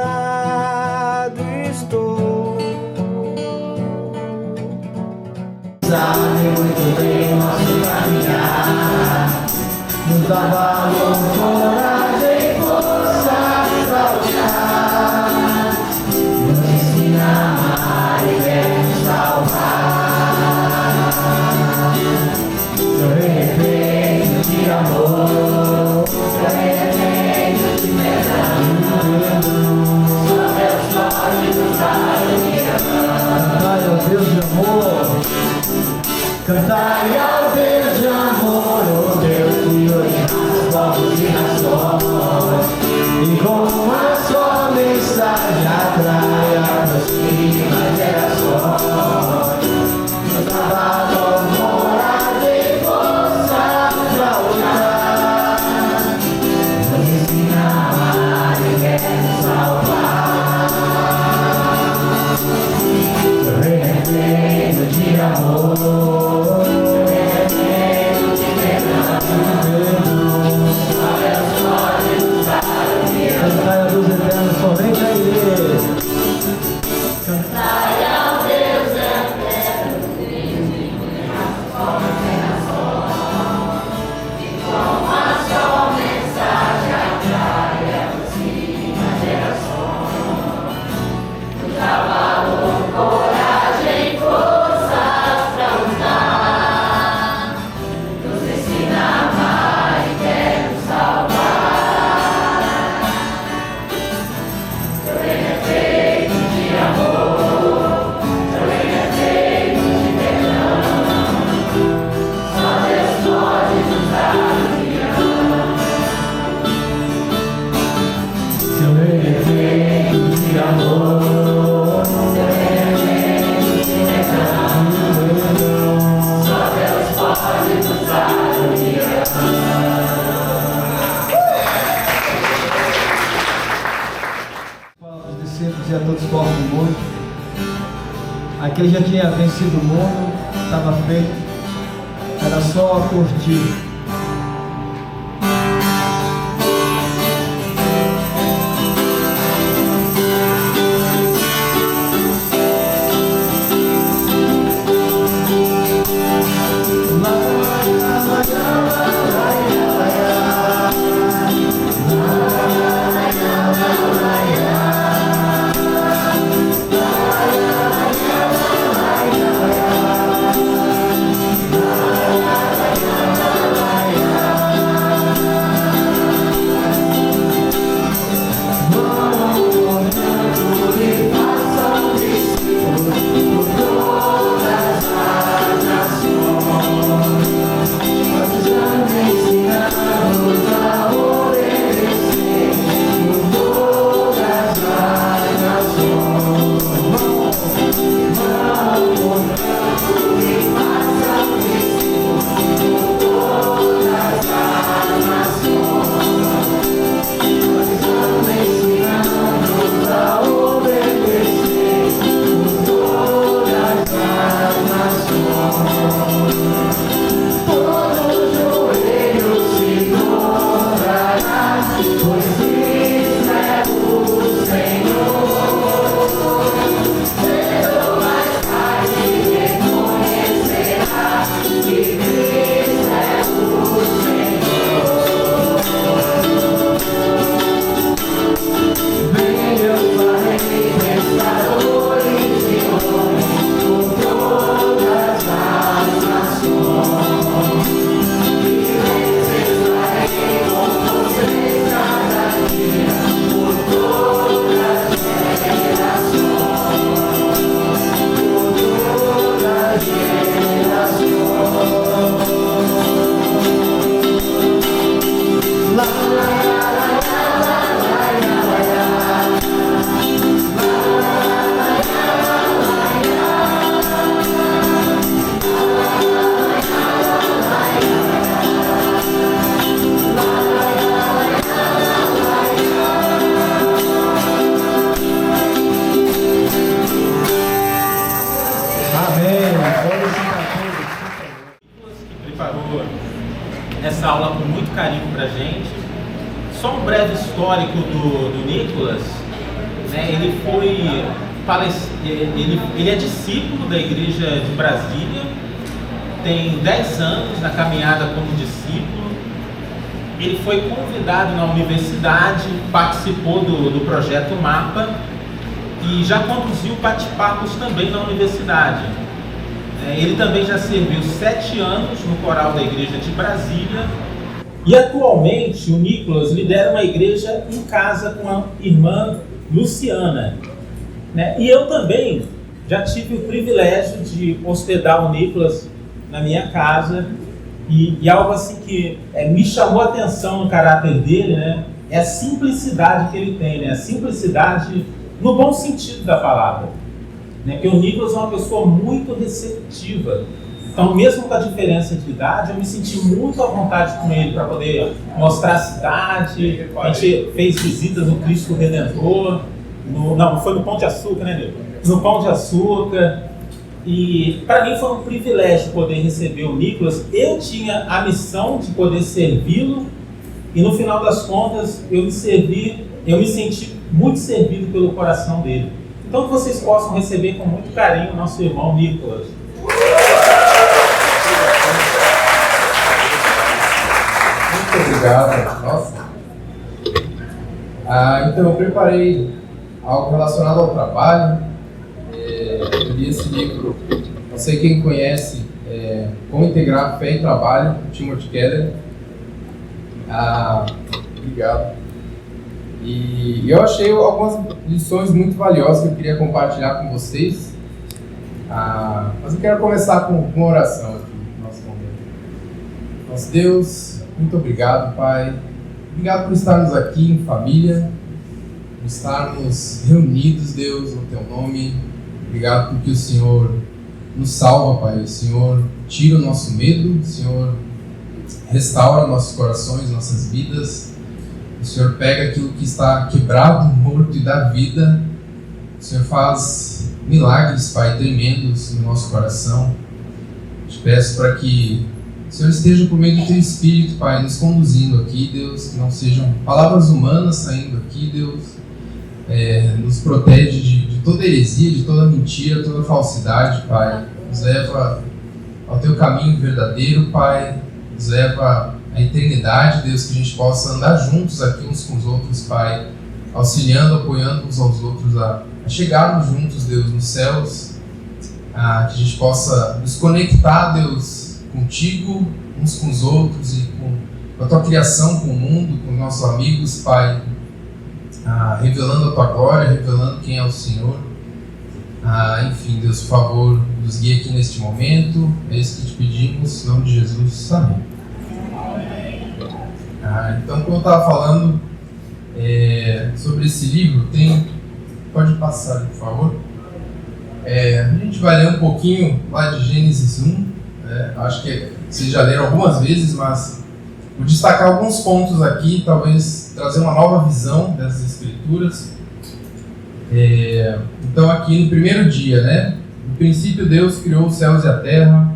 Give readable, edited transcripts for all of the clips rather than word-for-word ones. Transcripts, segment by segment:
Conectado estou. Sabe muito bem nosso caminhar. Nos dá valor, coragem, força pra lutar. Nos ensina a amar e quer nos salvar. Seu reino de amor, seu reino de perdão. Só Deus pode nos dar união. Ai, ó Deus de amor. Cantai ao Deus de amor, o Deus que une os povos e nações, e com uma só mensagem atrai, aproxima gerações. Nos dá valor, coragem e força pra lutar. Nos ensina a amar e quer nos salvar. Seu reino de amor. Cantai ao Deus eterno, somente a Ele. Cantai ao Deus eterno, e com uma só mensagem atrai, aproxima gerações. Nos dá valor, coragem e força pra lutar. Nos ensina a amar e quer nos salvar. Seu reino é feito de amor, seu reino é feito de perdão. Só Deus pode nos dar união. Fala para os discípulos e a todos os povos do mundo. Aquele já tinha vencido o mundo, estava feito, era só curtir. essa aula com muito carinho para a gente. Só um breve histórico do Nicolas, né? Ele é discípulo da Igreja de Brasília, tem 10 anos na caminhada como discípulo. Ele foi convidado na universidade, participou do projeto MAPA e já conduziu bate-papos também na universidade. Ele também já serviu 7 anos no coral da Igreja de Brasília e atualmente o Nicolas lidera uma igreja em casa com a irmã Luciana. E eu também já tive o privilégio de hospedar o Nicolas na minha casa e algo assim que me chamou a atenção no caráter dele, né? É a simplicidade que ele tem, né? A simplicidade no bom sentido da palavra, né? Porque o Nicolas é uma pessoa muito receptiva. Então, mesmo com a diferença de idade, eu me senti muito à vontade com ele para poder mostrar a cidade. A gente fez visitas no Cristo Redentor, foi no Pão de Açúcar, né, Nicolas? No Pão de Açúcar. E para mim foi um privilégio poder receber o Nicolas. Eu tinha a missão de poder servi-lo e no final das contas eu me senti muito servido pelo coração dele. Então que vocês possam receber com muito carinho o nosso irmão Nicolas. Muito obrigado. Nossa. Então eu preparei algo relacionado ao trabalho. Eu li esse livro, não sei quem conhece, Como Integrar Fé e Trabalho, do Timothy Keller. Obrigado. E eu achei algumas lições muito valiosas que eu queria compartilhar com vocês. Mas eu quero começar com uma oração aqui no nosso momento. Nosso Deus, muito obrigado, Pai. Obrigado por estarmos aqui em família, por estarmos reunidos, Deus, no Teu nome. Obrigado porque o Senhor nos salva, Pai. O Senhor tira o nosso medo, o Senhor restaura nossos corações, nossas vidas. O Senhor pega aquilo que está quebrado, morto e dá vida. O Senhor faz milagres, Pai, tremendos no nosso coração. Te peço para que o Senhor esteja por meio do Teu Espírito, Pai, nos conduzindo aqui, Deus, que não sejam palavras humanas saindo aqui, Deus. Nos protege de toda heresia, de toda mentira, toda falsidade, Pai. Nos leva ao Teu caminho verdadeiro, Pai. Nos leva à eternidade, Deus, que a gente possa andar juntos aqui uns com os outros, Pai. Auxiliando, apoiando uns aos outros a chegarmos juntos, Deus, nos céus. Que a gente possa nos conectar, Deus, contigo, uns com os outros e com a Tua criação, com o mundo, com os nossos amigos, Pai. Revelando a Tua glória, revelando quem é o Senhor. Enfim, Deus, por favor, nos guie aqui neste momento. É isso que te pedimos, em nome de Jesus. Amém. Então, como eu estava falando sobre esse livro, pode passar, por favor. A gente vai ler um pouquinho lá de Gênesis 1. Acho que vocês já leram algumas vezes, mas vou destacar alguns pontos aqui, talvez trazer uma nova visão dessas escrituras. Então aqui no primeiro dia, né? No princípio Deus criou os céus e a terra.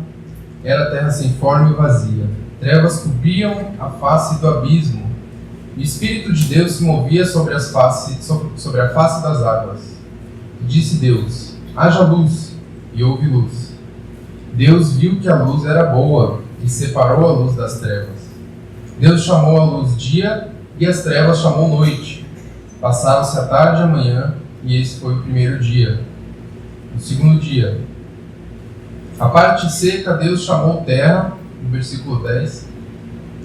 Era a terra sem forma e vazia. Trevas cobriam a face do abismo. O Espírito de Deus se movia sobre a face das águas. E disse Deus: haja luz, e houve luz. Deus viu que a luz era boa e separou a luz das trevas. Deus chamou a luz dia e as trevas chamou noite. Passaram-se a tarde e a manhã, e esse foi o primeiro dia. No segundo dia, a parte seca Deus chamou terra, no versículo 10,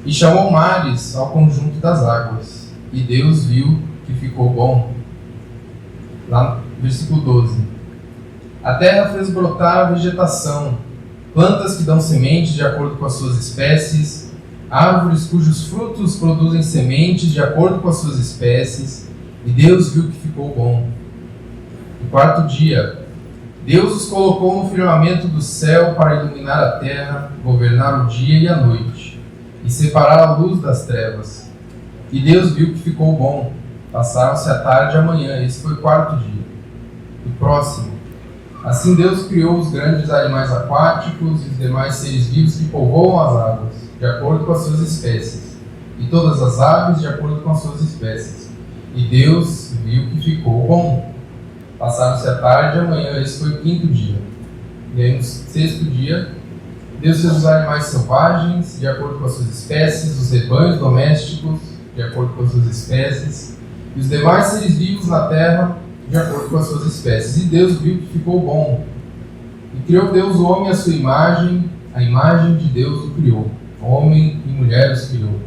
e chamou mares ao conjunto das águas. E Deus viu que ficou bom. Lá no versículo 12. A terra fez brotar a vegetação, plantas que dão semente de acordo com as suas espécies, árvores cujos frutos produzem sementes de acordo com as suas espécies, e Deus viu que ficou bom. No quarto dia, Deus os colocou no firmamento do céu para iluminar a terra, governar o dia e a noite, e separar a luz das trevas. E Deus viu que ficou bom. Passaram-se a tarde e a manhã, esse foi o quarto dia. O próximo. Assim Deus criou os grandes animais aquáticos e os demais seres vivos que povoam as águas. de acordo com as suas espécies, e todas as aves de acordo com as suas espécies. E Deus viu que ficou bom. Passaram-se a tarde e a manhã, esse foi o 5º dia. E aí no 6º dia, Deus fez os animais selvagens de acordo com as suas espécies, os rebanhos domésticos de acordo com as suas espécies, e os demais seres vivos na terra de acordo com as suas espécies. E Deus viu que ficou bom. E criou Deus o homem à sua imagem, a imagem de Deus o criou. Homem e mulher os criou.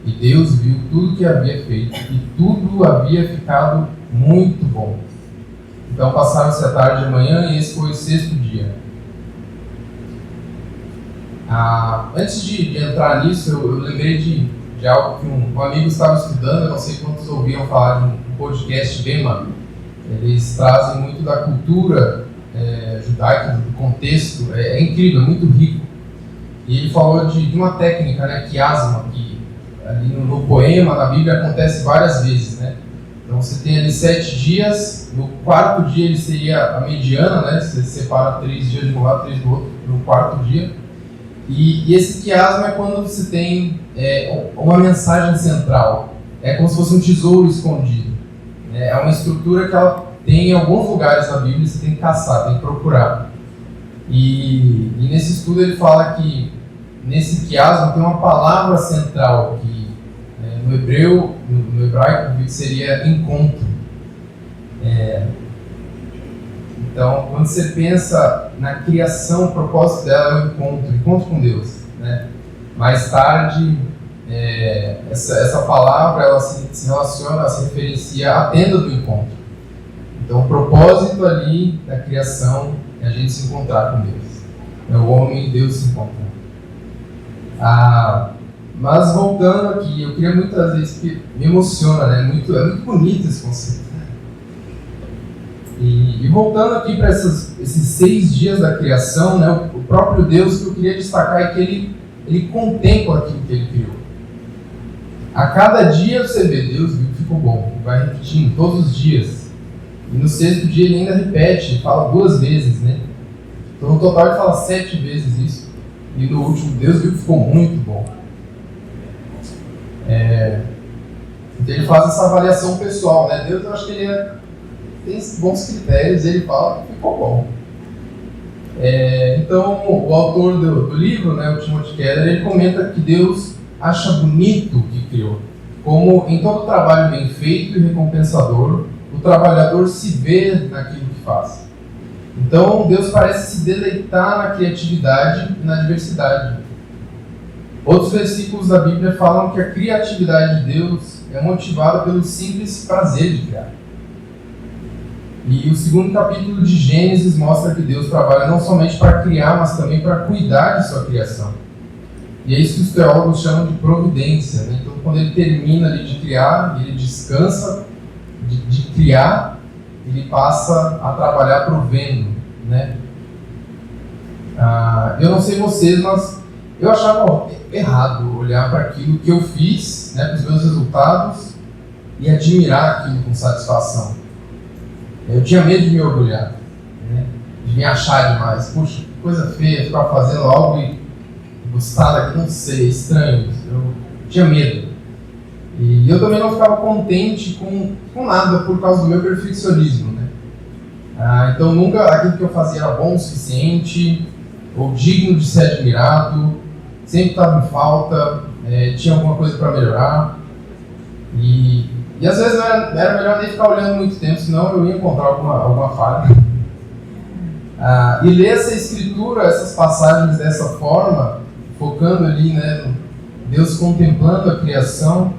E Deus viu tudo que havia feito, e tudo havia ficado muito bom. Então passaram-se a tarde e a manhã, e esse foi o 6º dia. Antes de entrar nisso, eu lembrei de algo que um amigo estava estudando. Eu não sei quantos ouviram falar de um podcast Bema. Eles trazem muito da cultura judaica, do contexto. É incrível, é muito rico. E ele falou de uma técnica, né, quiasma, que ali no poema, na Bíblia, acontece várias vezes, né? Então você tem ali 7 dias, no 4º dia ele seria a mediana, né? Você separa 3 dias de um lado, 3 do outro, no 4º dia. E esse quiasma é quando você tem uma mensagem central. É como se fosse um tesouro escondido. É uma estrutura que ela tem em alguns lugares da Bíblia, você tem que caçar, tem que procurar. E nesse estudo ele fala que nesse quiasma tem uma palavra central que no hebraico seria encontro. Então, quando você pensa na criação, o propósito dela é o encontro com Deus, né? Mais tarde, essa palavra ela se relaciona, ela se referencia à tenda do encontro. Então, o propósito ali da criação é a gente se encontrar com Deus. É o homem e Deus se encontram. Mas voltando aqui, eu queria muitas vezes, que me emociona, né? É muito bonito esse conceito. E voltando aqui para esses 6 dias da criação, né? O próprio Deus, que eu queria destacar é que ele contempla aquilo que ele criou. A cada dia você vê, Deus viu que ficou bom, vai repetindo todos os dias. E no 6º dia ele ainda repete, fala 2 vezes, né? Então no total ele fala 7 vezes isso. E no último, Deus viu que ficou muito bom. Então ele faz essa avaliação pessoal, né? Deus, eu acho que ele tem bons critérios, ele fala que ficou bom. Então o autor do livro, né, o Timothy Keller, ele comenta que Deus acha bonito o que criou. Como em todo trabalho bem feito e recompensador, o trabalhador se vê naquilo que faz. Então Deus parece se deleitar na criatividade e na diversidade. Outros versículos da Bíblia falam que a criatividade de Deus é motivada pelo simples prazer de criar. E o 2º capítulo de Gênesis mostra que Deus trabalha não somente para criar, mas também para cuidar de sua criação. E é isso que os teólogos chamam de providência, né? Então, quando ele termina ali de criar, ele descansa de criar, ele passa a trabalhar provendo, né? Eu não sei vocês, mas eu achava errado olhar para aquilo que eu fiz, né, para os meus resultados, e admirar aquilo com satisfação. Eu tinha medo de me orgulhar, né, de me achar demais. Puxa, que coisa feia, ficar fazendo algo e gostar daquilo, não sei, estranho. Eu tinha medo. E eu também não ficava contente com nada por causa do meu perfeccionismo, né? Então nunca aquilo que eu fazia era bom o suficiente, ou digno de ser admirado, sempre estava em falta, tinha alguma coisa para melhorar. E às vezes era melhor nem ficar olhando muito tempo, senão eu ia encontrar alguma falha. E ler essa escritura, essas passagens dessa forma, focando ali, né, Deus contemplando a criação,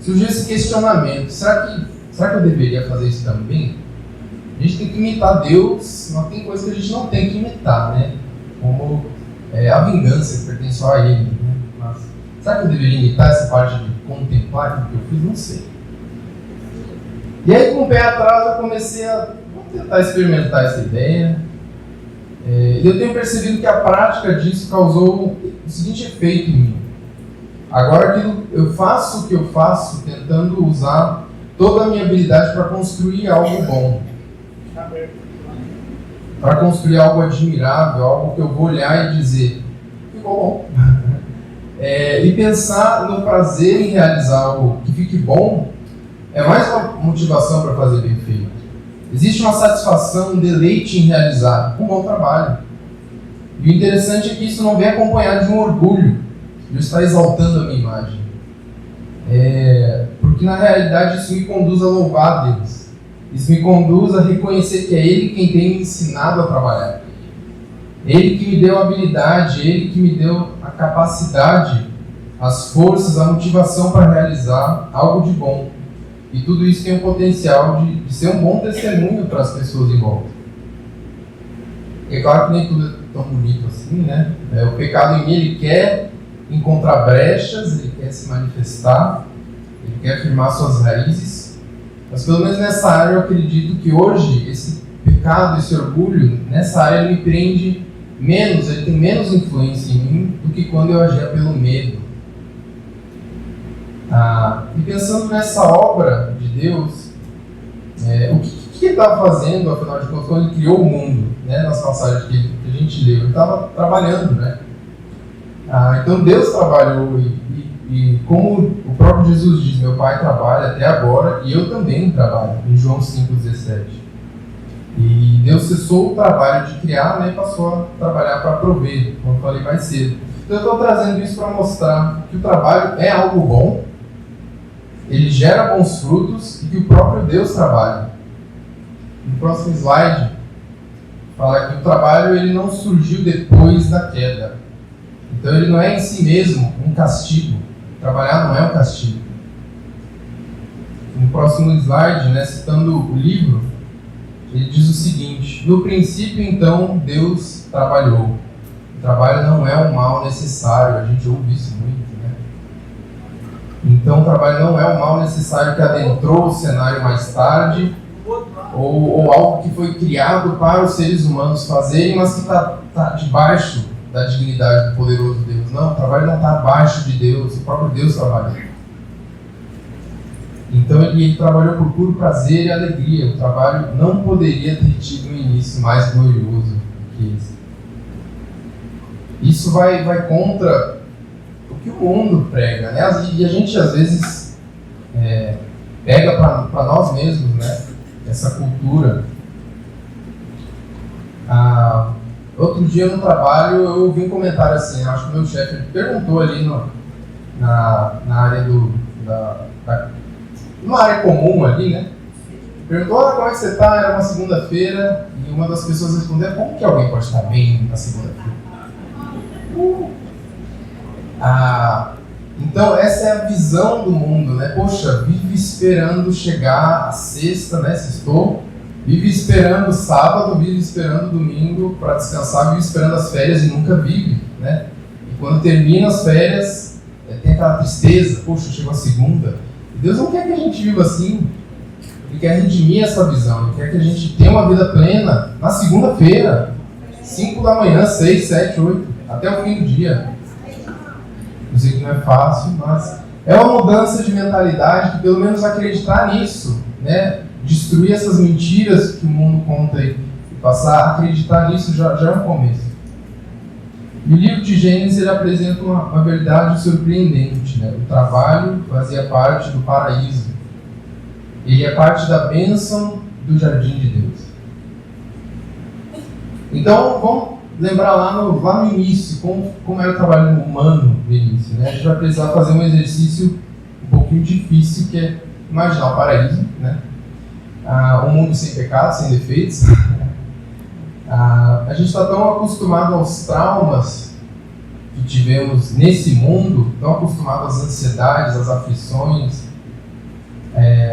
surgiu esse questionamento: será que eu deveria fazer isso também? A gente tem que imitar Deus, mas tem coisas que a gente não tem que imitar, né? Como a vingança que pertence só a Ele, né? Mas será que eu deveria imitar essa parte de contemplar aquilo que eu fiz? Não sei. E aí, com o pé atrás, eu comecei a tentar experimentar essa ideia. E eu tenho percebido que a prática disso causou o seguinte efeito em mim. Agora eu faço o que eu faço tentando usar toda a minha habilidade para construir algo bom. Para construir algo admirável, algo que eu vou olhar e dizer: ficou bom. E pensar no prazer em realizar algo que fique bom é mais uma motivação para fazer bem feito. Existe uma satisfação, um deleite em realizar um bom trabalho. E o interessante é que isso não vem acompanhado de um orgulho, de eu estar exaltando a minha imagem. Porque na realidade isso me conduz a louvar a Deus. Isso me conduz a reconhecer que é Ele quem tem me ensinado a trabalhar. Ele que me deu a habilidade, Ele que me deu a capacidade, as forças, a motivação para realizar algo de bom. E tudo isso tem o potencial de ser um bom testemunho para as pessoas em volta. É claro que nem tudo é tão bonito assim, né? O pecado em mim, ele quer encontrar brechas, ele quer se manifestar, ele quer firmar suas raízes. Mas pelo menos nessa área eu acredito que hoje esse pecado, esse orgulho, nessa área ele me prende menos, ele tem menos influência em mim do que quando eu agia pelo medo. E pensando nessa obra de Deus, o que ele estava fazendo, afinal de contas, quando ele criou o mundo, né, nas passagens que a gente leu? Ele estava trabalhando, né? Então Deus trabalhou e como o próprio Jesus diz, meu Pai trabalha até agora e eu também trabalho, em João 5,17. E Deus cessou o trabalho de criar, né, e passou a trabalhar para prover, como eu falei mais cedo. Então eu estou trazendo isso para mostrar que o trabalho é algo bom, ele gera bons frutos e que o próprio Deus trabalha. No próximo slide, fala que o trabalho ele não surgiu depois da queda. Então ele não é em si mesmo um castigo. Trabalhar não é um castigo. No próximo slide, né, citando o livro, ele diz o seguinte: no princípio, então, Deus trabalhou. O trabalho não é um mal necessário. A gente ouve isso muito, né? Então o trabalho não é um mal necessário que adentrou o cenário mais tarde, ou algo que foi criado para os seres humanos fazerem, mas que está debaixo da dignidade do poderoso Deus. Não, o trabalho não está abaixo de Deus, o próprio Deus trabalha. Então ele trabalhou por puro prazer e alegria. O trabalho não poderia ter tido um início mais glorioso do que esse. Isso vai contra o que o mundo prega, né? E a gente às vezes pega para nós mesmos, né, essa cultura. Outro dia no trabalho eu ouvi um comentário assim, acho que o meu chefe perguntou ali na área numa área comum ali, né? Perguntou, como é que você está? Era uma segunda-feira, e uma das pessoas respondeu, como que alguém pode estar bem na segunda-feira? Então essa é a visão do mundo, né? Poxa, vive esperando chegar a sexta, né? Sextou, vive esperando sábado, vive esperando domingo para descansar, vive esperando as férias e nunca vive, né? E quando termina as férias, tem aquela tristeza, poxa, chegou a segunda. E Deus não quer que a gente viva assim. Ele quer redimir essa visão, ele quer que a gente tenha uma vida plena na segunda-feira, 5 da manhã, 6, 7, 8, até o fim do dia. Eu sei que não é fácil, mas é uma mudança de mentalidade que pelo menos acreditar nisso, né? Destruir essas mentiras que o mundo conta e passar a acreditar nisso já é um começo. E o livro de Gênesis ele apresenta uma verdade surpreendente, né? O trabalho fazia parte do paraíso. Ele é parte da bênção do jardim de Deus. Então, vamos lembrar lá no início, como era o trabalho humano no início, né? A gente vai precisar fazer um exercício um pouquinho difícil, que é imaginar o paraíso, né? Um mundo sem pecado, sem defeitos. A gente está tão acostumado aos traumas que tivemos nesse mundo, tão acostumado às ansiedades, às aflições,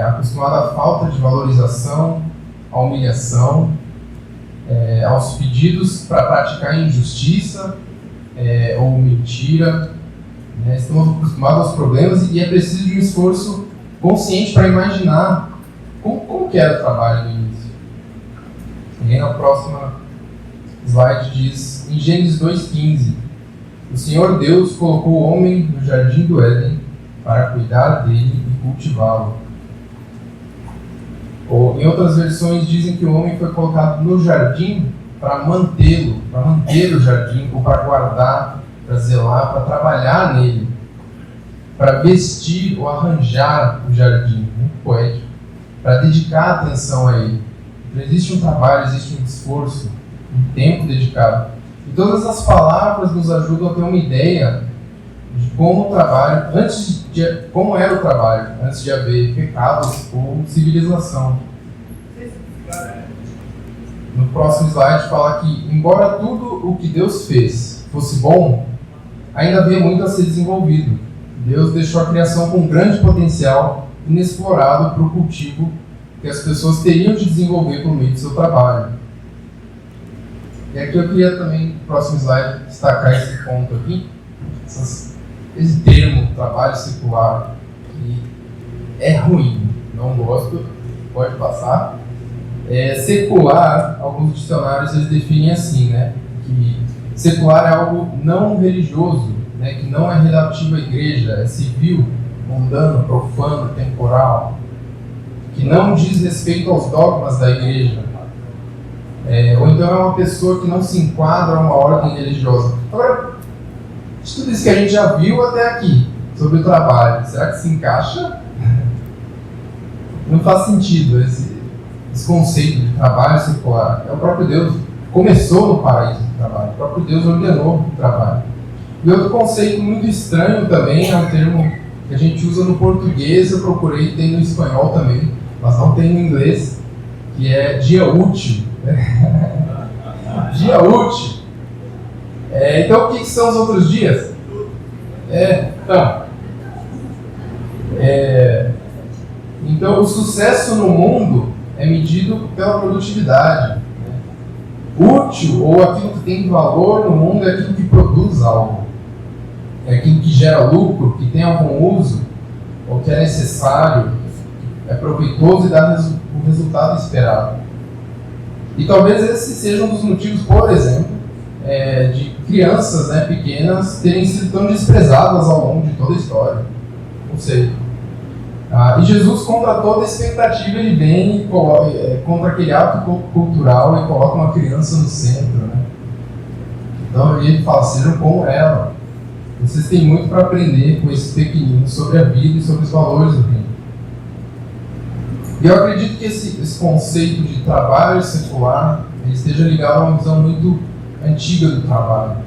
acostumado à falta de valorização, à humilhação, aos pedidos para praticar injustiça ou mentira. Né? Estamos acostumados aos problemas e é preciso de um esforço consciente para imaginar como que era o trabalho no início. E na próxima slide diz, em Gênesis 2,15, o Senhor Deus colocou o homem no jardim do Éden para cuidar dele e cultivá-lo. Ou, em outras versões dizem que o homem foi colocado no jardim para mantê-lo, para manter o jardim, ou para guardar para zelar, para trabalhar nele, para vestir ou arranjar o jardim, muito poético, para dedicar atenção a ele. Então, existe um trabalho, existe um esforço, um tempo dedicado. E todas as palavras nos ajudam a ter uma ideia de como o trabalho, como era o trabalho, antes de haver pecados ou civilização. No próximo slide fala que, embora tudo o que Deus fez fosse bom, ainda havia muito a ser desenvolvido. Deus deixou a criação com um grande potencial inexplorado para o cultivo que as pessoas teriam de desenvolver por meio do seu trabalho. E aqui eu queria também, no próximo slide, destacar esse ponto aqui, esse termo, trabalho secular, que é ruim, não gosto, pode passar. Secular, alguns dicionários eles definem assim, né, que secular é algo não religioso, né, que não é relativo à igreja, é civil, mundano, profano, temporal, que não diz respeito aos dogmas da igreja, ou então é uma pessoa que não se enquadra a uma ordem religiosa. Agora, de tudo isso que a gente já viu até aqui, sobre o trabalho, será que se encaixa? Não faz sentido esse conceito de trabalho secular. O próprio Deus começou no paraíso do trabalho, o próprio Deus ordenou o trabalho. E outro conceito muito estranho também é um termo que a gente usa no português, eu procurei, tem no espanhol também, mas não tem no inglês, que é dia útil. Dia útil. Então, o que são os outros dias? Então, o sucesso no mundo é medido pela produtividade. Útil, ou aquilo que tem valor no mundo, é aquilo que produz algo. É aquilo que gera lucro, que tem algum uso, ou que é necessário, é proveitoso e dá o resultado esperado. E talvez esse seja um dos motivos, por exemplo, de crianças, né, pequenas terem sido tão desprezadas ao longo de toda a história. Não sei. E Jesus, contra toda expectativa, ele vem e coloca, contra aquele ato cultural e coloca uma criança no centro. Né? Então ele fala, sejam como ela. Vocês têm muito para aprender com esses pequeninos sobre a vida e sobre os valores do reino. E eu acredito que esse conceito de trabalho secular ele esteja ligado a uma visão muito antiga do trabalho.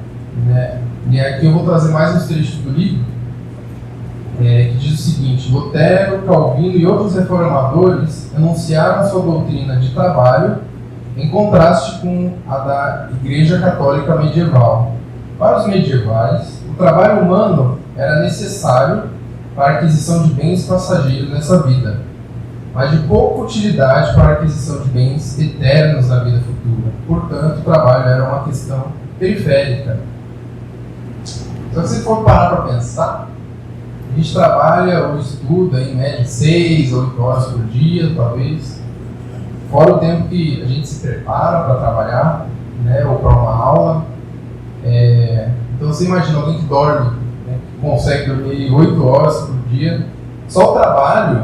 Né? E aqui eu vou trazer mais uns trechos do livro, que diz o seguinte: Lutero, Calvino e outros reformadores anunciaram sua doutrina de trabalho em contraste com a da Igreja Católica medieval. Para os medievais, o trabalho humano era necessário para a aquisição de bens passageiros nessa vida, mas de pouca utilidade para a aquisição de bens eternos na vida futura. Portanto, o trabalho era uma questão periférica. Só que se for parar para pensar, a gente trabalha ou estuda em média 6 ou 8 horas por dia, talvez, fora o tempo que a gente se prepara para trabalhar, né, ou para uma aula. Então você imagina alguém que dorme, né, que consegue dormir 8 horas por dia, só o trabalho,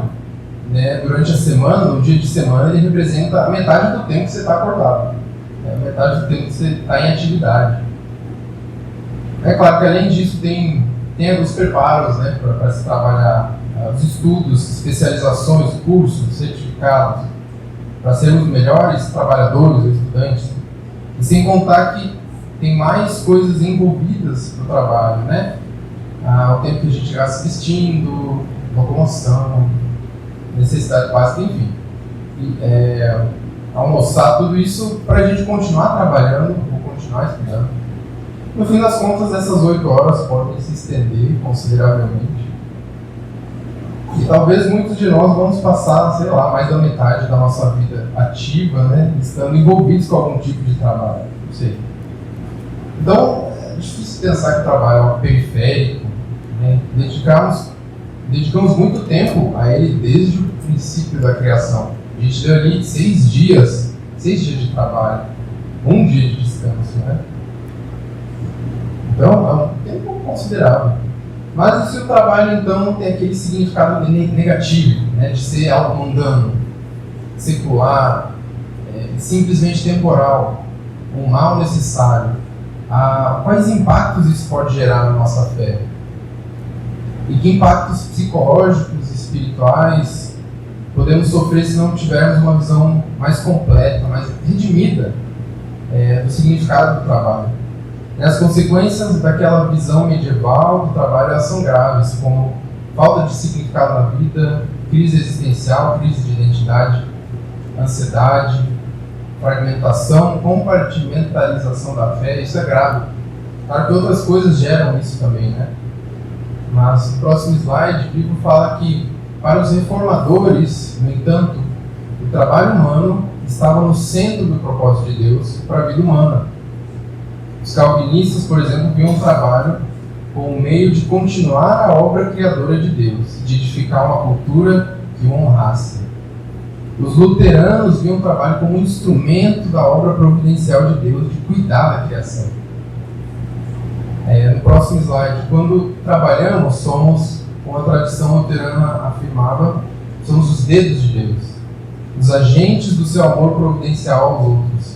né, durante a semana, no dia de semana, ele representa a metade do tempo que você está acordado, né, a metade do tempo que você está em atividade. É claro que além disso tem alguns preparos, né, para se trabalhar, os estudos, especializações, cursos, certificados, para sermos melhores trabalhadores ou estudantes. E sem contar que tem mais coisas envolvidas no trabalho, né? O tempo que a gente gasta vestindo, locomoção, necessidade básica, enfim. Almoçar, tudo isso para a gente continuar trabalhando ou continuar estudando. No fim das contas, essas 8 horas podem se estender consideravelmente. E talvez muitos de nós vamos passar, sei lá, mais da metade da nossa vida ativa, né, estando envolvidos com algum tipo de trabalho. Não sei. Então, é difícil pensar que o trabalho é algo periférico, né? Dedicamos muito tempo a ele desde o princípio da criação. A gente deu ali 6 dias de trabalho, 1 dia de descanso, né? Então, é um tempo considerável. Mas se o trabalho, então, tem aquele significado negativo, né, de ser algo mundano, secular, simplesmente temporal, um mal necessário, quais impactos isso pode gerar na nossa fé? E que impactos psicológicos, espirituais podemos sofrer se não tivermos uma visão mais completa, mais redimida do significado do trabalho? E as consequências daquela visão medieval do trabalho, elas são graves, como falta de significado na vida, crise existencial, crise de identidade, ansiedade, fragmentação, compartimentalização da fé. Isso é grave. Claro que outras coisas geram isso também, né? Mas no próximo slide, o livro fala que, para os reformadores, no entanto, o trabalho humano estava no centro do propósito de Deus para a vida humana. Os calvinistas, por exemplo, viam o trabalho como um meio de continuar a obra criadora de Deus, de edificar uma cultura que o honrasse. Os luteranos viam o trabalho como um instrumento da obra providencial de Deus de cuidar da criação. No próximo slide, quando trabalhamos, somos, como a tradição luterana afirmava, somos os dedos de Deus, os agentes do seu amor providencial aos outros.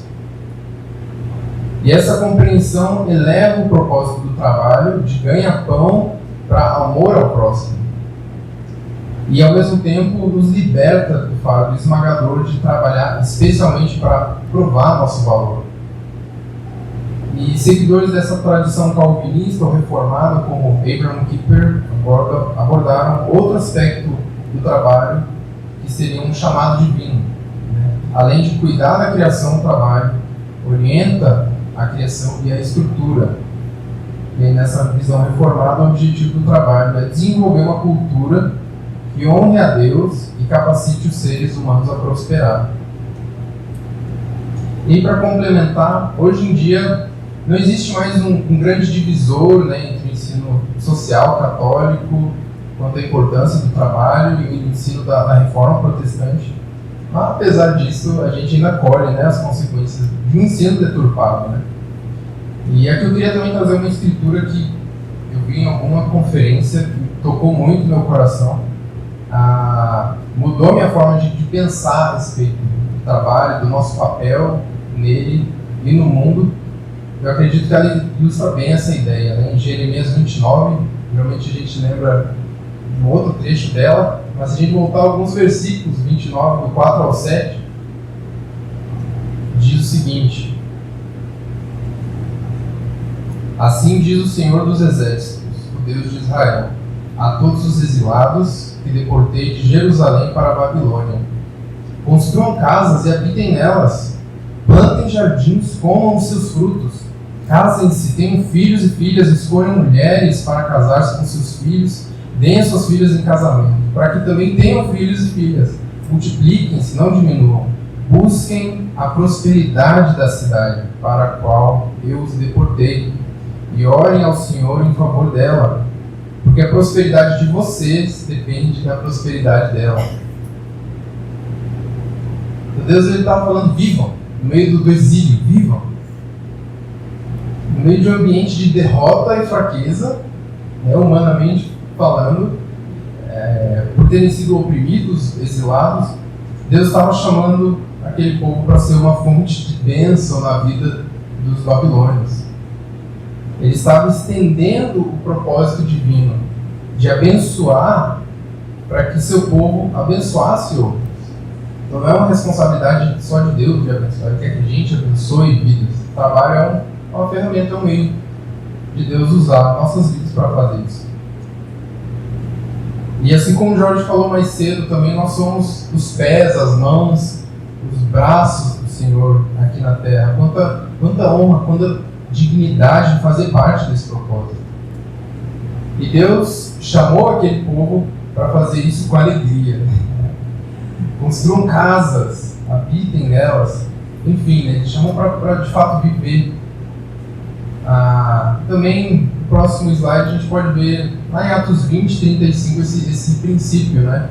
E essa compreensão eleva o propósito do trabalho de ganha-pão para amor ao próximo. E, ao mesmo tempo, nos liberta do fardo esmagador de trabalhar especialmente para provar nosso valor. E seguidores dessa tradição calvinista ou reformada, como Abraham Kuyper, abordaram outro aspecto do trabalho, que seria um chamado divino. Além de cuidar da criação, o trabalho orienta a criação e a estrutura. E aí, nessa visão reformada, o objetivo do trabalho é desenvolver uma cultura que honre a Deus e capacite os seres humanos a prosperar. E para complementar, hoje em dia não existe mais um grande divisor, né, entre o ensino social católico quanto à importância do trabalho e o ensino da reforma protestante. Mas, apesar disso, a gente ainda colhe, né, as consequências de um ensino deturpado. Né? E aqui eu queria também trazer uma escritura que eu vi em alguma conferência que tocou muito meu coração. Mudou minha forma de pensar a respeito do trabalho, do nosso papel nele e no mundo. Eu acredito que ela ilustra bem essa ideia. Né? Em Jeremias 29, geralmente a gente lembra de um outro trecho dela, mas se a gente voltar alguns versículos, 29, do 4 ao 7, diz o seguinte: Assim diz o Senhor dos Exércitos, o Deus de Israel, a todos os exilados que deportei de Jerusalém para a Babilônia: construam casas e habitem nelas, plantem jardins, comam os seus frutos, casem-se, tenham filhos e filhas, escolham mulheres para casar-se com seus filhos, deem as suas filhas em casamento, para que também tenham filhos e filhas, multipliquem-se, não diminuam, busquem a prosperidade da cidade para a qual eu os deportei, e orem ao Senhor em favor dela, porque a prosperidade de vocês depende da prosperidade dela. Deus estava falando: vivam, no meio do exílio, vivam. No meio de um ambiente de derrota e fraqueza, humanamente falando, por terem sido oprimidos, exilados, Deus estava chamando aquele povo para ser uma fonte de bênção na vida dos babilônios. Ele estava estendendo o propósito divino de abençoar para que seu povo abençoasse outros. Então não é uma responsabilidade só de Deus de abençoar, ele quer que a gente abençoe vidas. O trabalho é uma ferramenta, um meio de Deus usar nossas vidas para fazer isso. E assim como o Jorge falou mais cedo, também nós somos os pés, as mãos, os braços do Senhor aqui na terra. Quanta honra, quanta dignidade de fazer parte desse propósito. E Deus chamou aquele povo para fazer isso com alegria. Construam casas, habitem nelas, enfim, Ele chamou para de fato viver. Também, no próximo slide, a gente pode ver lá em Atos 20, 35, esse princípio, né?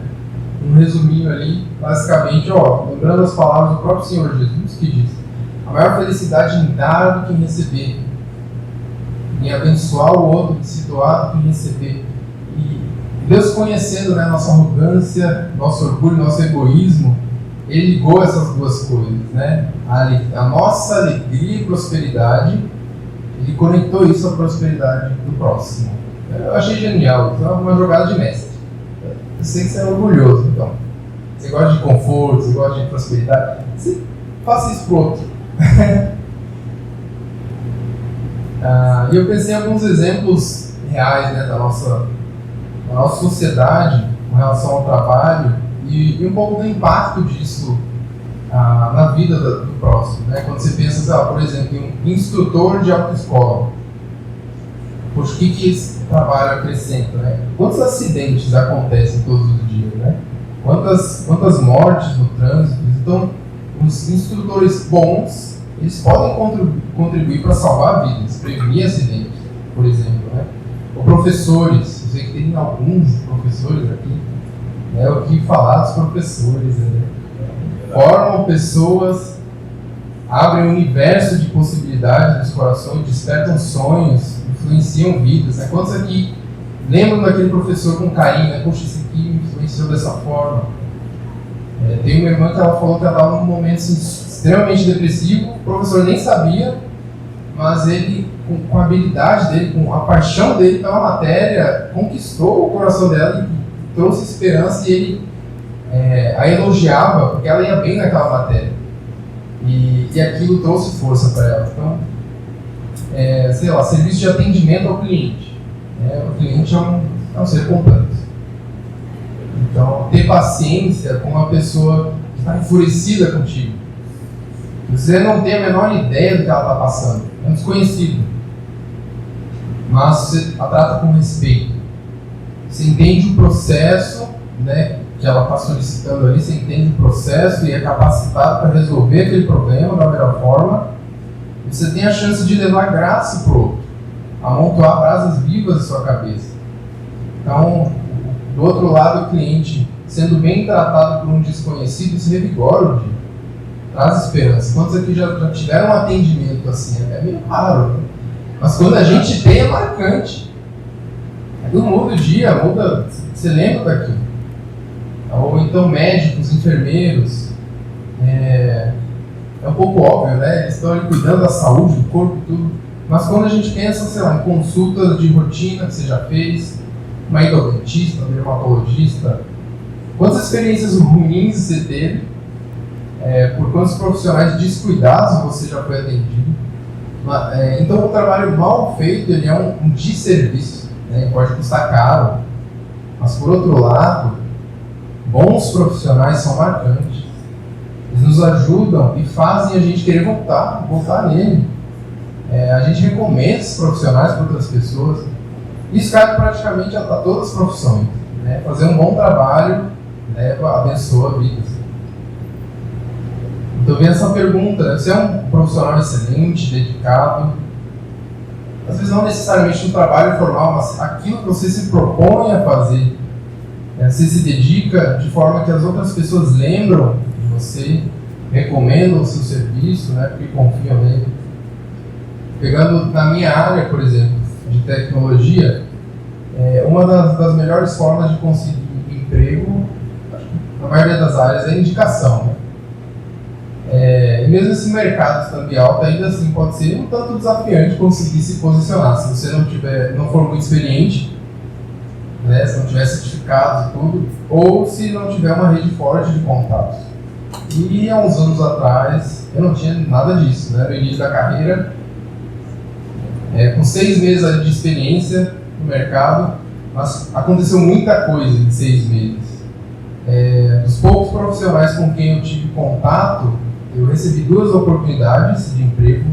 Um resuminho ali, basicamente, lembrando as palavras do próprio Senhor Jesus, que diz: a maior felicidade em dar do que em receber, em abençoar o outro, de se doar do que em receber. E Deus, conhecendo, né, nossa arrogância, nosso orgulho, nosso egoísmo, Ele ligou essas duas coisas, né? A nossa alegria e prosperidade ele conectou isso à prosperidade do próximo. Eu achei genial, então é uma jogada de mestre. Eu sei que você é orgulhoso, então. Você gosta de conforto, você gosta de prosperidade, você faça isso pro outro. E eu pensei em alguns exemplos reais, né, da nossa sociedade com relação ao trabalho e um pouco do impacto disso na vida do próximo, né? Quando você pensa, por exemplo, em um instrutor de autoescola, poxa, o que esse trabalho acrescenta, né? Quantos acidentes acontecem todos os dias, né? Quantas mortes no trânsito? Então, os instrutores bons, eles podem contribuir para salvar vidas, prevenir acidentes, por exemplo, né? Ou professores, eu sei que tem alguns professores aqui, né? O que falar dos professores, né? Formam pessoas, abrem um universo de possibilidades nos corações, despertam sonhos, influenciam vidas, né? Quantos aqui lembram daquele professor com carinho, né? Poxa, esse aqui me influenciou dessa forma. Tem uma irmã que ela falou que ela estava num momento assim, extremamente depressivo, o professor nem sabia, mas ele, com a habilidade dele, com a paixão dele pela matéria, conquistou o coração dela e trouxe esperança, e ele a elogiava porque ela ia bem naquela matéria. E aquilo trouxe força para ela. Então, sei lá, serviço de atendimento ao cliente. O cliente é um ser completo. Então, ter paciência com uma pessoa que está enfurecida contigo. Você não tem a menor ideia do que ela está passando. É um desconhecido. Mas você a trata com respeito. Você entende o processo, né, que ela está solicitando ali, você entende o processo e é capacitado para resolver aquele problema da melhor forma. E você tem a chance de levar graça para o outro, amontoar brasas vivas em sua cabeça. Então, do outro lado, o cliente, sendo bem tratado por um desconhecido, isso revigora o dia, traz esperança. Quantos aqui já tiveram um atendimento assim? É meio raro, né? Mas quando a gente tem, é marcante. Não muda o dia, muda, você lembra daquilo. Ou então médicos, enfermeiros, é um pouco óbvio, né? Eles estão ali cuidando da saúde, do corpo e tudo. Mas quando a gente pensa, sei lá, em consultas de rotina que você já fez, uma ida ao dentista, um dermatologista, quantas experiências ruins você teve, por quantos profissionais descuidados você já foi atendido. Então o trabalho mal feito, ele é um desserviço, né? Pode custar caro, mas por outro lado, bons profissionais são marcantes. Eles nos ajudam e fazem a gente querer voltar nele. A gente recomenda esses profissionais para outras pessoas. Isso cabe praticamente a todas as profissões, né? Fazer um bom trabalho abençoa vidas. Então vem essa pergunta, né? Você é um profissional excelente, dedicado, às vezes não necessariamente no trabalho formal, mas aquilo que você se propõe a fazer, você se dedica de forma que as outras pessoas lembram de você, recomendam o seu serviço, né? Porque confiam nele. Pegando na minha área, por exemplo, de tecnologia, uma das melhores formas de conseguir emprego, na maioria das áreas, é a indicação, né? E mesmo esse mercado estando alto, ainda assim pode ser um tanto desafiante conseguir se posicionar. Se você não for muito experiente, né, se não tiver certificados e tudo, ou se não tiver uma rede forte de contatos. E há uns anos atrás, eu não tinha nada disso, né? No início da carreira, com 6 meses de experiência no mercado, mas aconteceu muita coisa em 6 meses. Dos poucos profissionais com quem eu tive contato, eu recebi 2 oportunidades de emprego,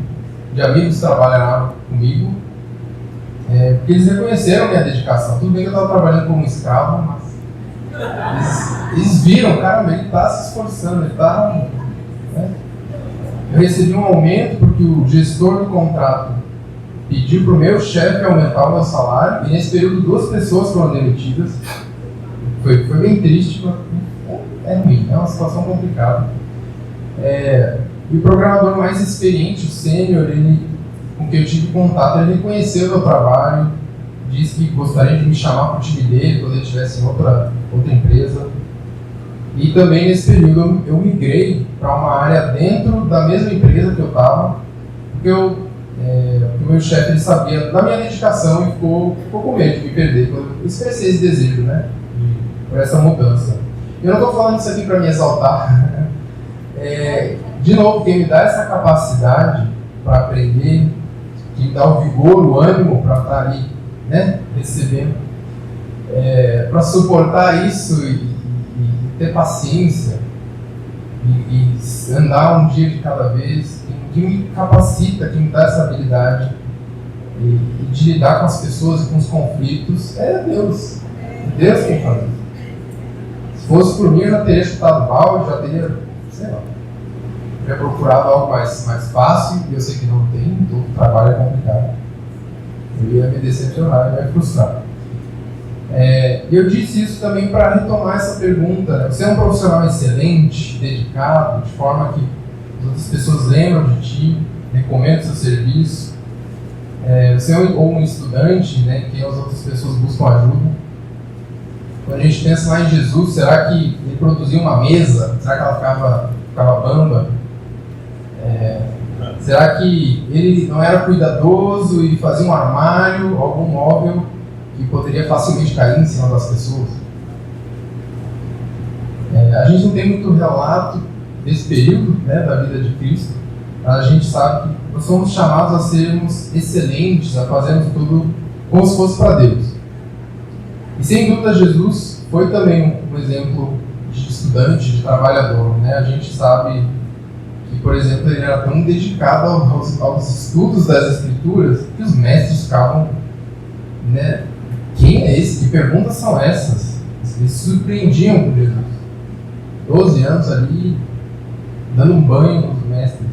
de amigos que trabalharam comigo, porque eles reconheceram minha dedicação. Tudo bem que eu estava trabalhando como escravo, mas eles viram, cara, ele está se esforçando, ele está... Né? Eu recebi um aumento porque o gestor do contrato pediu para o meu chefe aumentar o meu salário, e nesse período 2 pessoas foram demitidas. Foi bem triste, mas é ruim, é uma situação complicada. E o programador mais experiente, o sênior, com quem eu tive contato, ele reconheceu o meu trabalho, disse que gostaria de me chamar para o time dele quando ele estivesse em outra empresa. E também nesse período eu migrei para uma área dentro da mesma empresa que eu estava, porque eu o meu chefe ele sabia da minha dedicação e ficou com medo de me perder quando eu expressei esse desejo, né? Por essa mudança. Eu não estou falando isso aqui para me exaltar. De novo, quem me dá essa capacidade para aprender, quem me dá o vigor, o ânimo para estar ali, né? Recebendo, para suportar isso e ter paciência e andar um dia de cada vez, que me capacita, que me dá essa habilidade de lidar com as pessoas e com os conflitos, é Deus. Deus quem faz isso. Se fosse por mim, eu já teria chutado balde, já teria, sei lá, teria procurado algo mais fácil, e eu sei que não tem, todo trabalho é complicado. Eu ia me decepcionar, eu ia me frustrar. Eu disse isso também para retomar essa pergunta, né? Você é um profissional excelente, dedicado, de forma que as outras pessoas lembram de ti, recomendam o seu serviço. Você é um estudante, né, que as outras pessoas buscam ajuda. Quando a gente pensa lá em Jesus, será que ele produzia uma mesa? Será que ela ficava bamba? Será que ele não era cuidadoso e fazia um armário, algum móvel que poderia facilmente cair em cima das pessoas? A gente não tem muito relato desse período, né, da vida de Cristo. A gente sabe que nós somos chamados a sermos excelentes, a fazermos tudo como se fosse para Deus. E sem dúvida Jesus foi também um exemplo de estudante, de trabalhador, né? A gente sabe que, por exemplo, ele era tão dedicado aos estudos das Escrituras que os mestres ficavam, né? Quem é esse? Que perguntas são essas? Eles se surpreendiam com Jesus. 12 anos ali, dando um banho nos mestres.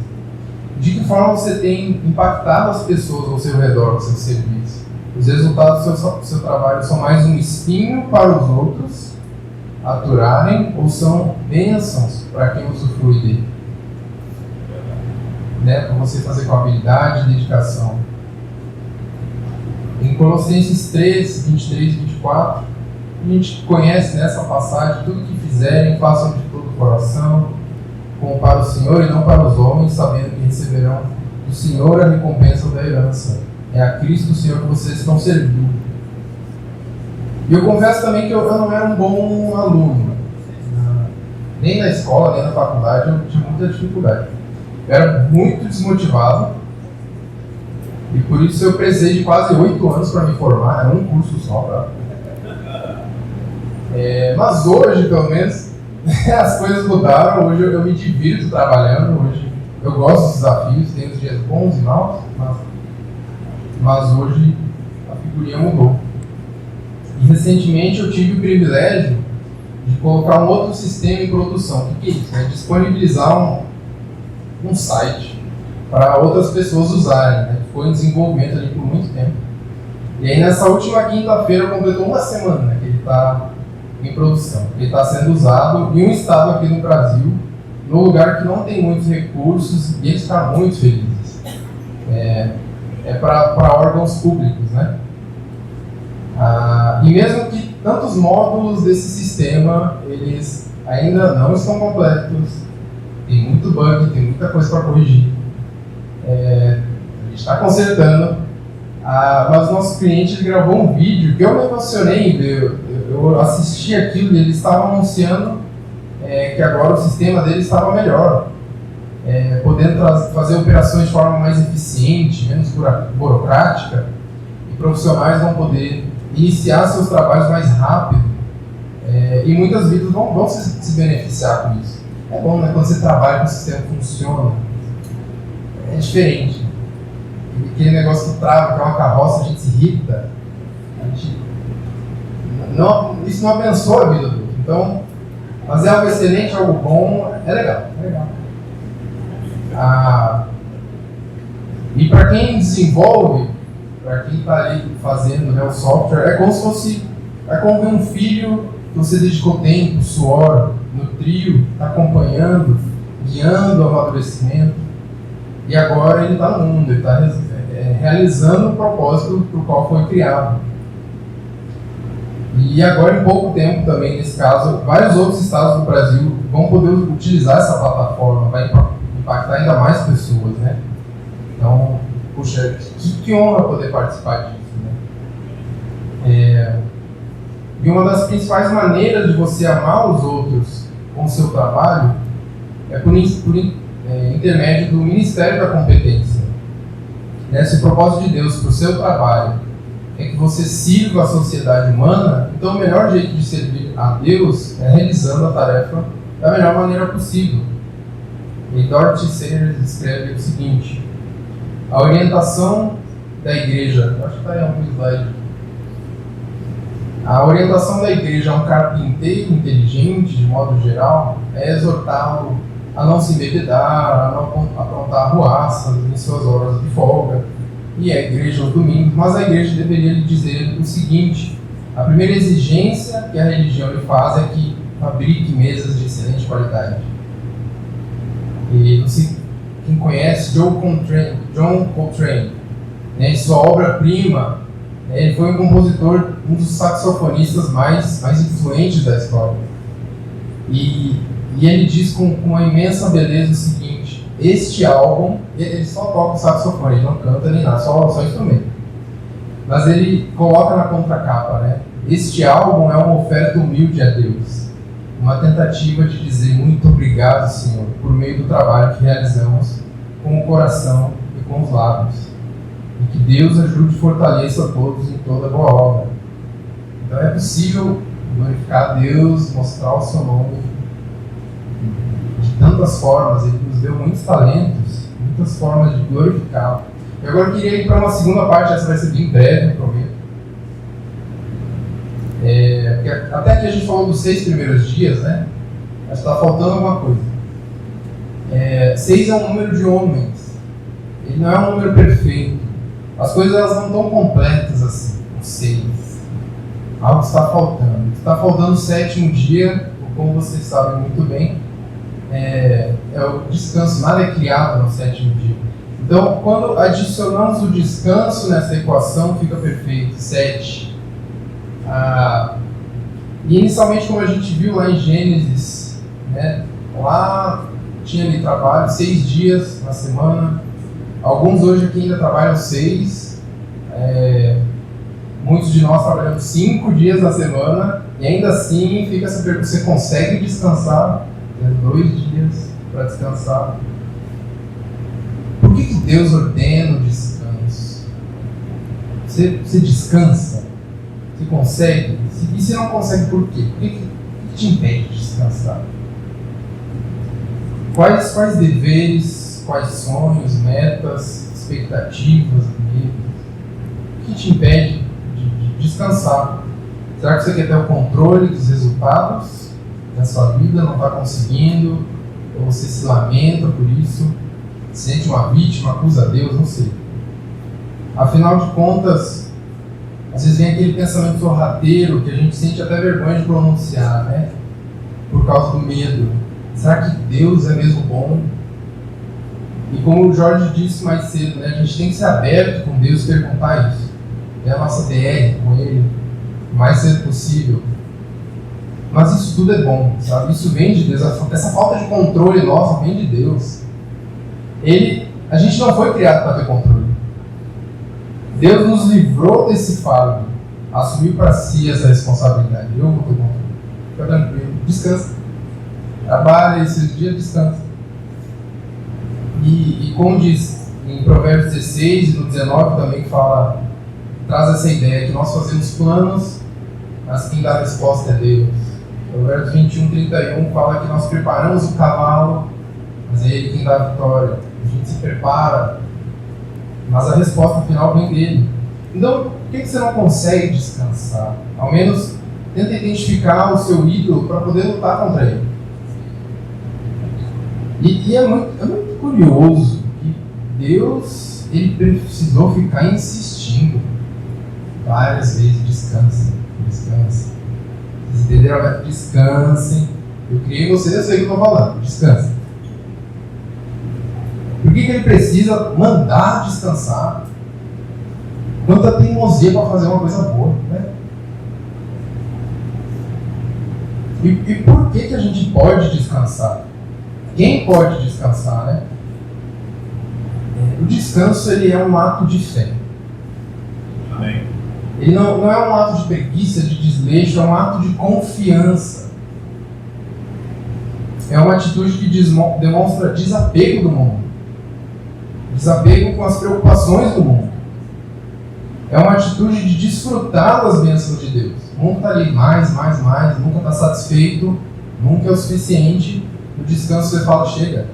De que forma você tem impactado as pessoas ao seu redor, ao seu serviço? Os resultados do seu trabalho são mais um espinho para os outros aturarem ou são bênçãos para quem usufrui dele? Né? Para você fazer com habilidade e dedicação. Em Colossenses 3, 23 e 24, a gente conhece nessa passagem: tudo que fizerem, façam de todo o coração, como para o Senhor e não para os homens, sabendo que receberão do Senhor a recompensa da herança. É a Cristo, o Senhor, que vocês estão servindo. E eu confesso também que eu não era um bom aluno. Nem na escola, nem na faculdade, eu tinha muita dificuldade. Eu era muito desmotivado. E por isso eu precisei de quase 8 anos para me formar. Era um curso só. Tá? Mas hoje, pelo menos, as coisas mudaram. Hoje eu me divirto trabalhando. Hoje eu gosto dos desafios. Tem os dias bons e maus. Mas hoje a figurinha mudou. E recentemente eu tive o privilégio de colocar um outro sistema em produção. O que é isso? É disponibilizar um site para outras pessoas usarem. Né? Ficou em desenvolvimento ali por muito tempo. E aí nessa última quinta-feira completou uma semana, né, que ele está em produção. Ele está sendo usado em um estado aqui no Brasil, num lugar que não tem muitos recursos, e eles ficaram muito felizes. Para órgãos públicos, né? E mesmo que tantos módulos desse sistema, eles ainda não estão completos, tem muito bug, tem muita coisa para corrigir. A gente está consertando, mas o nosso cliente ele gravou um vídeo que eu me emocionei em ver. Eu assisti aquilo e eles estavam anunciando que agora o sistema dele estava melhor. Podendo fazer operações de forma mais eficiente, menos burocrática, e profissionais vão poder iniciar seus trabalhos mais rápido, e muitas vidas vão se beneficiar com isso. É bom, né? Quando você trabalha com o sistema que funciona, é diferente. Aquele negócio que trava, que é uma carroça, a gente se irrita, isso não abençoa a vida do outro. Então, fazer algo excelente, algo bom, é legal. E para quem desenvolve, para quem está ali fazendo, né, o software, é como se fosse, como ver um filho que você dedicou tempo, suor, nutriu, está acompanhando, guiando o amadurecimento, e agora ele está no mundo, ele está realizando o propósito para o qual foi criado. E agora, em pouco tempo também, nesse caso, vários outros estados do Brasil vão poder utilizar essa plataforma, vai impactar ainda mais pessoas, né? Então, Puxa, que honra poder participar disso, né? E uma das principais maneiras de você amar os outros com o seu trabalho é por intermédio do Ministério da Competência. Né? Se o propósito de Deus para o seu trabalho é que você sirva a sociedade humana, então o melhor jeito de servir a Deus é realizando a tarefa da melhor maneira possível. E Dorothy Sayers escreve o seguinte: a orientação da igreja, acho que está em algum slide. A orientação da igreja a um carpinteiro inteligente, de modo geral, é exortá-lo a não se embebedar, a não aprontar arruaças em suas horas de folga, e a igreja aos domingos, mas a igreja deveria lhe dizer o seguinte: a primeira exigência que a religião lhe faz é que fabrique mesas de excelente qualidade. E não sei quem conhece John Coltrane, né, em sua obra-prima, ele foi um compositor, um dos saxofonistas mais influentes da história. E ele diz com uma imensa beleza o seguinte: este álbum, ele só toca o saxofone, ele não canta nem nada, só instrumento. Mas ele coloca na contracapa, né? Este álbum é uma oferta humilde a Deus, uma tentativa de dizer muito obrigado, Senhor, por meio do trabalho que realizamos com o coração e com os lábios. E que Deus ajude e fortaleça a todos em toda boa obra. Então é possível glorificar a Deus, mostrar o seu nome de tantas formas. Ele nos deu muitos talentos, muitas formas de glorificá-lo. E agora eu queria ir para uma segunda parte, essa vai ser bem breve, eu prometo. Porque até aqui a gente falou dos 6 primeiros dias, né? Mas está faltando alguma coisa. 6 é um número de homens. Ele não é um número perfeito. As coisas elas não estão completas assim, com 6. Algo está faltando. Está faltando o 7º dia, como vocês sabem muito bem, é o descanso. Nada é criado no 7º dia. Então, quando adicionamos o descanso nessa equação, fica perfeito. 7. E inicialmente, como a gente viu lá em Gênesis, né, lá tinha ali trabalho, 6 dias na semana. Alguns hoje aqui ainda trabalham 6. Muitos de nós trabalhamos 5 dias na semana. E ainda assim fica essa pergunta: você consegue descansar? Tem 2 dias para descansar. Por que Deus ordena o descanso? Você descansa? Você consegue? E se não consegue, por quê? O que te impede de descansar? Quais deveres, quais sonhos, metas, expectativas, medos? O que te impede de descansar? Será que você quer ter o controle dos resultados da sua vida, não está conseguindo? Ou você se lamenta por isso? Sente uma vítima, acusa Deus, não sei. Afinal de contas, às vezes vem aquele pensamento sorrateiro que a gente sente até vergonha de pronunciar, né? Por causa do medo. Será que Deus é mesmo bom? E como o Jorge disse mais cedo, né? A gente tem que ser aberto com Deus e perguntar isso. É a nossa DR com Ele, o mais cedo possível. Mas isso tudo é bom, sabe? Isso vem de Deus. Essa falta de controle nossa vem de Deus. A gente não foi criado para ter controle. Deus nos livrou desse fardo, assumiu para si essa responsabilidade. Eu vou ter controle. Fica tranquilo, descansa. Trabalha esses dias, descansa. E como diz em Provérbios 16 e no 19 também traz essa ideia que nós fazemos planos, mas quem dá a resposta é Deus. Provérbios 21:31 fala que nós preparamos o cavalo, mas é Ele quem dá a vitória. A gente se prepara, mas a resposta final vem dele. Então, por que você não consegue descansar? Ao menos tenta identificar o seu ídolo para poder lutar contra ele. E é muito curioso que Deus ele precisou ficar insistindo várias vezes: descansem, descansem. Vocês entenderam? Descansem. Eu criei vocês, eu sei o que eu estou falando. Descansem. Por que ele precisa mandar descansar? Quanta teimosia para fazer uma coisa boa, né? E por que a gente pode descansar? Quem pode descansar, né? O descanso, ele é um ato de fé. Amém. Ele não é um ato de preguiça, de desleixo, é um ato de confiança. É uma atitude que demonstra desapego do mundo. Desapego com as preocupações do mundo. É uma atitude de desfrutar das bênçãos de Deus. Nunca está ali mais, nunca está satisfeito, nunca é o suficiente. No descanso você fala, chega.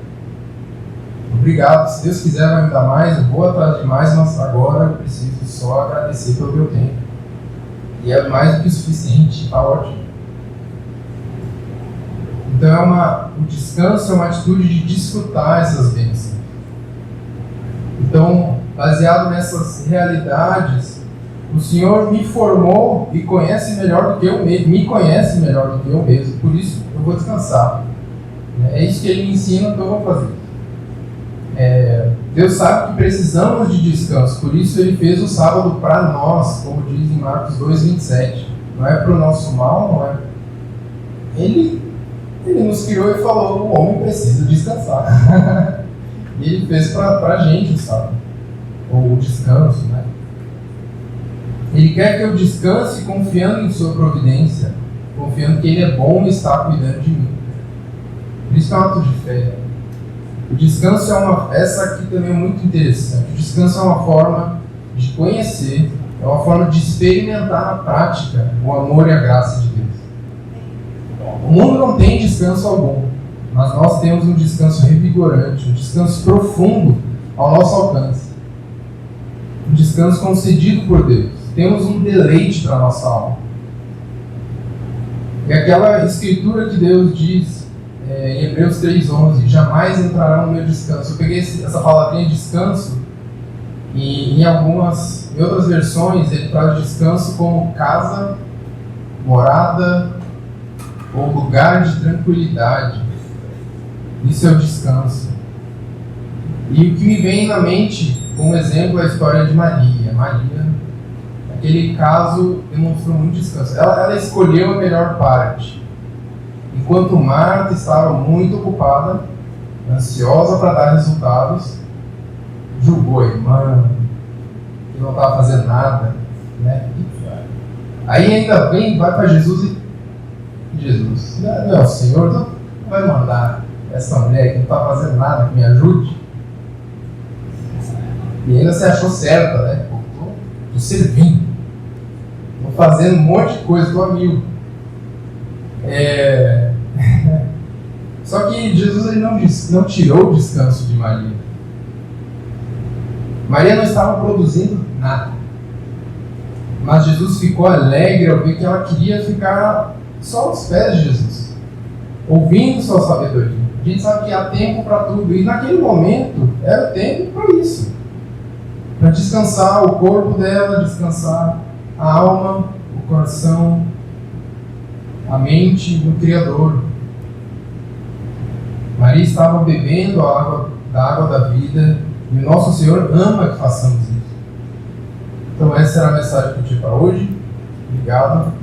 Obrigado, se Deus quiser vai me dar mais, eu vou atrás de mais, mas agora eu preciso só agradecer pelo meu tempo. E é mais do que o suficiente, está ótimo. Então o descanso é uma atitude de desfrutar essas bênçãos. Então, baseado nessas realidades, o Senhor me formou e conhece melhor do que eu mesmo, me conhece melhor do que eu mesmo, por isso eu vou descansar. É isso que Ele me ensina, então eu vou fazer. Deus sabe que precisamos de descanso, por isso Ele fez o sábado para nós, como diz em Marcos 2,27. Não é para o nosso mal, não é. Ele nos criou e falou: o homem precisa descansar. E Ele fez para a gente o sábado, ou o descanso, né? Ele quer que eu descanse confiando em Sua providência, confiando que Ele é bom e está cuidando de mim. Por isso é um ato de fé. O descanso essa aqui também é muito interessante. O descanso é uma forma de conhecer, é uma forma de experimentar na prática o amor e a graça de Deus. O mundo não tem descanso algum, mas nós temos um descanso revigorante, um descanso profundo ao nosso alcance. Um descanso concedido por Deus. Temos um deleite para a nossa alma. E aquela escritura que Deus diz em Hebreus 3,11, jamais entrarão no meu descanso. Eu peguei essa palavrinha descanso e em outras versões ele traz descanso como casa, morada ou lugar de tranquilidade. Isso é o descanso. E o que me vem na mente como exemplo é a história de Maria. Maria, naquele caso, demonstrou muito descanso. Ela escolheu a melhor parte. Enquanto Marta estava muito ocupada, ansiosa para dar resultados, julgou a irmã, que não estava fazendo nada, né? Aí ainda vai para Jesus e Jesus, não, o Senhor não vai mandar essa mulher que não está fazendo nada, que me ajude? E ainda se achou certa, né? Estou servindo, estou fazendo um monte de coisa, estou a mil. Só que Jesus ele não tirou o descanso de Maria. Maria não estava produzindo nada. Mas Jesus ficou alegre ao ver que ela queria ficar só aos pés de Jesus, ouvindo sua sabedoria. A gente sabe que há tempo para tudo, e naquele momento era o tempo para isso, para descansar o corpo dela, descansar a alma, o coração, a mente do Criador. Maria estava bebendo da água da vida, e o nosso Senhor ama que façamos isso. Então essa era a mensagem que eu tinha para hoje. Obrigado.